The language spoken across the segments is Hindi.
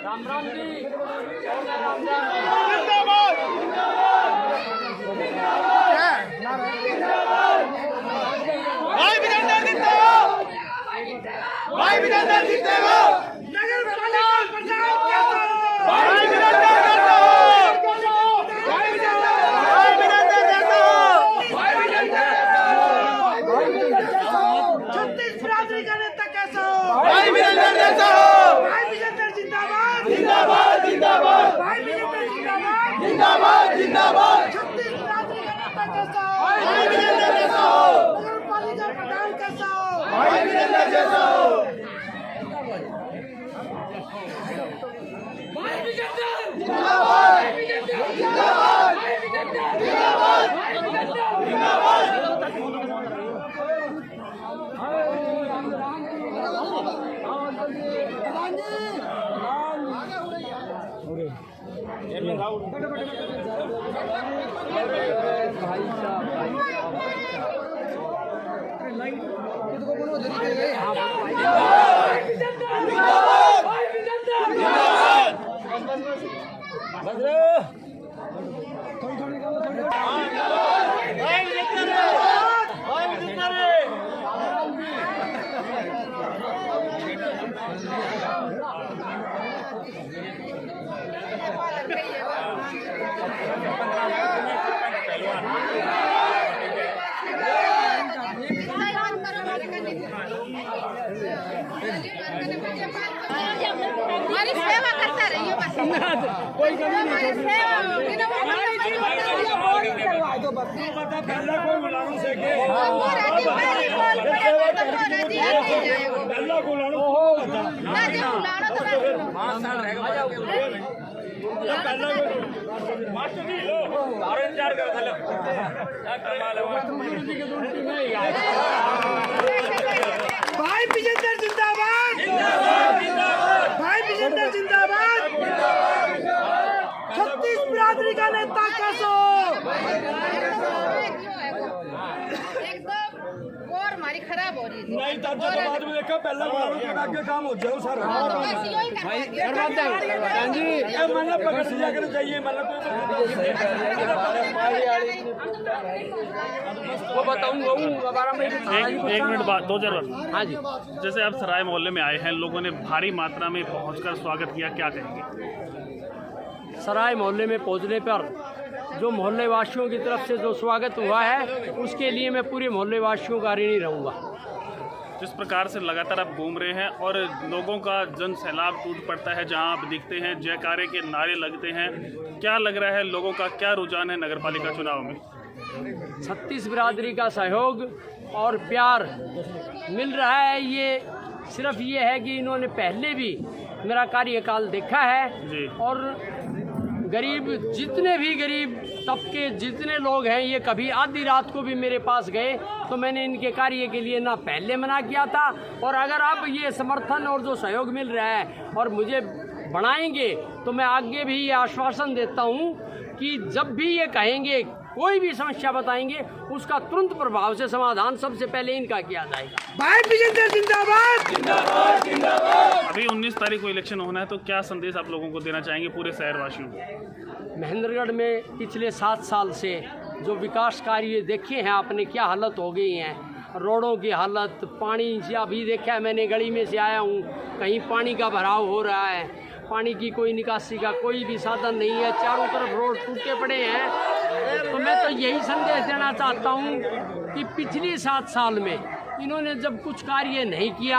राम राम जी, राम भाई विजेंद्र जीते हो, भाई विजेंद्र जीते हो, नगर पालिका प्रचार कैसा हो, भाई विजेंद्र कैसा हो, भाई विजेंद्र कैसा हो, भाई विजेंद्र कैसा हो, छत्तीस बिरादरी का नेता कैसा हो, भाई विजेंद्र कैसा हो, भाई विजेंद्र जिंदाबाद जिंदाबाद जिंदाबाद, भाई विजेंद्र जिंदाबाद जिंदाबाद जिंदाबाद, छत्तीस बिरादरी का नेता कैसा हो, भाई विजेंद्र कैसा हो, नगर पालिका प्रधान कैसा हो, भाई विजेंद्र कैसा हो, भाई विजेंद्र जिंदाबाद जिंदाबाद जिंदाबाद जिंदाबाद। हमारी सेवा करता रहिए बस, कोई कमी नहीं, भाई विजेंद्र जिंदाबाद भाई विजेंद्र जिंदाबाद, छत्तीस बिरादरी का नेता कैसा हो, एकदम और हमारी खराब हो रही है। नहीं तब जब बाद में देखा पहला आगे काम हो जाओ सर, मतलब पकड़ लिया कर चाहिए, मतलब वो बताऊंगा एक मिनट बाद 2000 बार। हाँ जी, जैसे आप सराय मोहल्ले में आए हैं, लोगों ने भारी मात्रा में पहुंचकर स्वागत किया, क्या कहेंगे? सराय मोहल्ले में पहुंचने पर जो मोहल्ले वासियों की तरफ से जो स्वागत हुआ है, उसके लिए मैं पूरे मोहल्ले वासियों का ऋणी रहूँगा। जिस प्रकार से लगातार आप घूम रहे हैं और लोगों का जन सैलाब टूट पड़ता है, जहां आप दिखते हैं जयकारे के नारे लगते हैं, क्या लग रहा है लोगों का क्या रुझान है नगरपालिका चुनाव में? छत्तीस बिरादरी का सहयोग और प्यार मिल रहा है। ये सिर्फ ये है कि इन्होंने पहले भी मेरा कार्यकाल देखा है जी। और गरीब जितने भी गरीब तबके जितने लोग हैं, ये कभी आधी रात को भी मेरे पास गए तो मैंने इनके कार्य के लिए ना पहले मना किया था, और अगर अब ये समर्थन और जो सहयोग मिल रहा है और मुझे बढ़ाएंगे तो मैं आगे भी ये आश्वासन देता हूँ कि जब भी ये कहेंगे, कोई भी समस्या बताएंगे, उसका तुरंत प्रभाव से समाधान सबसे पहले इनका किया जाएगा। भाई विजेंद्र जिंदाबाद जिंदाबाद जिंदाबाद। अभी 19 तारीख को इलेक्शन होना है, तो क्या संदेश आप लोगों को देना चाहेंगे पूरे शहरवासियों को? महेंद्रगढ़ में पिछले 7 साल से जो विकास कार्य देखे हैं आपने, क्या हालत हो गई हैं, रोडों की हालत, पानी से अभी देखा है, मैंने गली में से आया हूँ, कहीं पानी का भराव हो रहा है, पानी की कोई निकासी का कोई भी साधन नहीं है, चारों तरफ रोड टूटे पड़े हैं। तो मैं तो यही संदेश देना चाहता हूँ कि पिछले 7 साल में इन्होंने जब कुछ कार्य नहीं किया,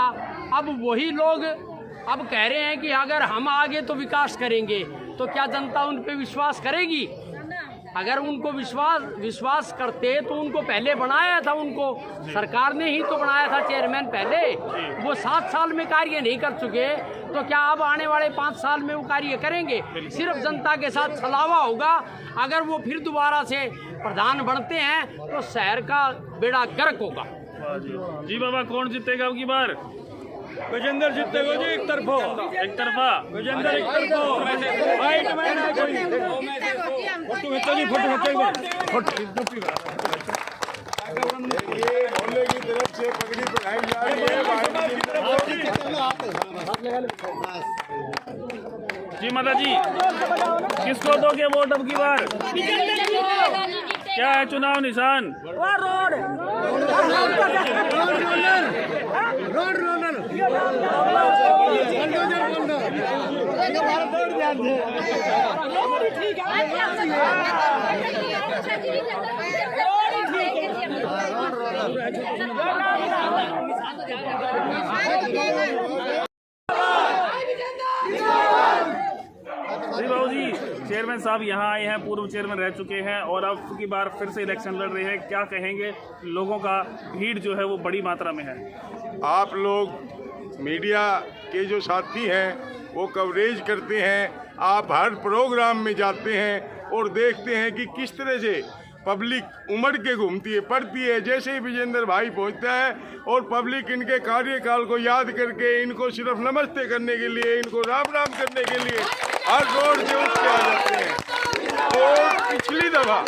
अब वही लोग अब कह रहे हैं कि अगर हम आगे तो विकास करेंगे, तो क्या जनता उन पे विश्वास करेगी? अगर उनको विश्वास करते तो उनको पहले बनाया था, उनको सरकार ने ही तो बनाया था चेयरमैन पहले। वो 7 साल में कार्य नहीं कर चुके, तो क्या अब आने वाले 5 साल में वो कार्य करेंगे? सिर्फ जनता के साथ छलावा होगा। अगर वो फिर दोबारा से प्रधान बनते हैं तो शहर का बेड़ा गर्क होगा। जी बाबा, कौन जीतेगा अब की बार? विजेंद्र जीतेगा जी, एक तरफा विजेंद्र, एक तरफा फाइट में ना कोई फोटो खींचो जी, फोटो मोहल्ले की तरफ से पगड़ी पहनाई जा रही है। जी माता जी, किसको दोगे वोट अब की बार? क्या है चुनाव निशान? जी बाबू जी, चेयरमैन साहब यहाँ आए हैं, पूर्व चेयरमैन रह चुके हैं और अब की बार फिर से इलेक्शन लड़ रहे हैं। क्या कहेंगे? लोगों का भीड़ जो है वो बड़ी मात्रा में है। आप लोग मीडिया के जो साथी हैं वो कवरेज करते हैं, आप हर प्रोग्राम में जाते हैं और देखते हैं कि किस तरह से पब्लिक उमड़ के घूमती है, पड़ती है। जैसे ही विजेंद्र भाई पहुंचता है और पब्लिक इनके कार्यकाल को याद करके इनको सिर्फ नमस्ते करने के लिए, इनको राम राम करने के लिए हर रोड से उठ के आ जाते हैं। और पिछली दफा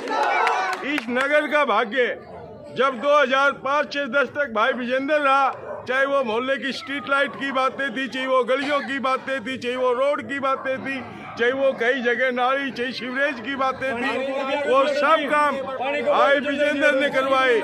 इस नगर का भाग्य जब 2005 से 10 तक भाई विजेंद्र रहा, चाहे वो मोहल्ले की स्ट्रीट लाइट की बातें थी, चाहे वो गलियों की बातें थी, चाहे वो रोड की बातें थी, चाहे वो कई जगह नाली, चाहे सीवरेज की बातें थी, वो सब काम भाई विजेंद्र ने करवाए।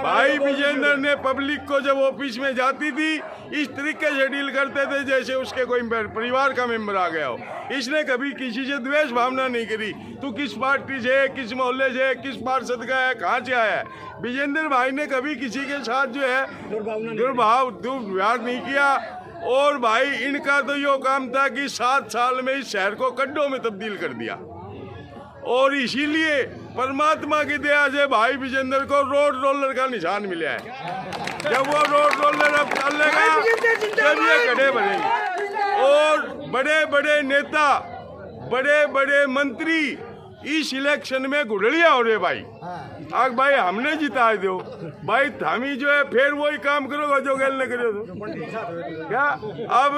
भाई विजेंद्र ने पब्लिक को जब ऑफिस में जाती थी इस तरीके से डील करते थे जैसे उसके कोई परिवार का मेंबर आ गया हो। इसने कभी किसी से द्वेष भावना नहीं करी। तू किस पार्टी से, किस मोहल्ले से, किस पार्षद का है, कहाँ से आया है। विजेंद्र भाई ने कभी किसी के साथ जो है दुर्व्यवहार नहीं किया। और भाई इनका तो यो काम था कि 7 साल में इस शहर को गड्ढों में तब्दील कर दिया। और इसीलिए परमात्मा की दया से भाई विजेंद्र को रोड रोलर का निशान मिला है। जब वो रोड रोलर अब चलेगा तब ये गड्ढे भरेंगे। और बड़े बड़े नेता, बड़े बड़े मंत्री इस इलेक्शन में गुड़लिया हो रहे भाई। आग भाई हमने जिता दो भाई, हम ही जो है फिर वही काम करोगे जो गैल ने करो तो क्या। अब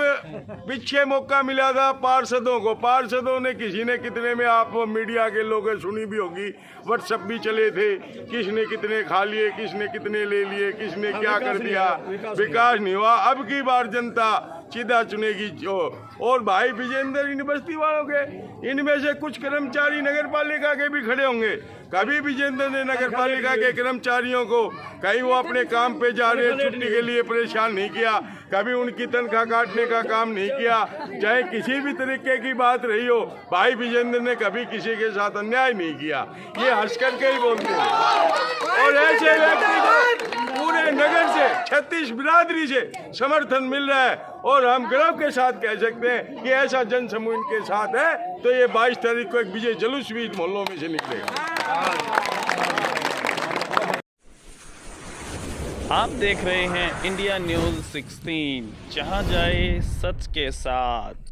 पीछे मौका मिला था पार्षदों को, पार्षदों ने किसी ने कितने में, आप मीडिया के लोग सुनी भी होगी, व्हाट्सएप भी चले थे, किसने कितने खा लिए, किसने कितने ले लिए, किसने क्या कर दिया, विकास नहीं हुआ। अब की बार जनता सीधा चुनेगी जो। और भाई विजेंद्र इन बस्ती वालों के, इनमें से कुछ कर्मचारी नगर पालिका के भी खड़े होंगे। कभी विजेंद्र ने नगर पालिका के कर्मचारियों को कहीं वो अपने काम पे जा रहे छुट्टी के लिए परेशान नहीं किया, कभी उनकी तनख्वाह काटने का काम नहीं किया। चाहे किसी भी तरीके की बात रही हो, भाई विजेंद्र ने कभी किसी के साथ अन्याय नहीं किया। ये हंस करके ही बोलते हैं। और ऐसे व्यक्ति को पूरे नगर से, 36 बिरादरी से समर्थन मिल रहा है और हम गर्व के साथ कह सकते हैं कि ऐसा जनसमूह इनके साथ है। तो ये 22 तारीख को एक विजय जुलूस भी मोहल्लों में से निकलेगा। आप देख रहे हैं इंडिया न्यूज़ 16, जहां जाए सच के साथ।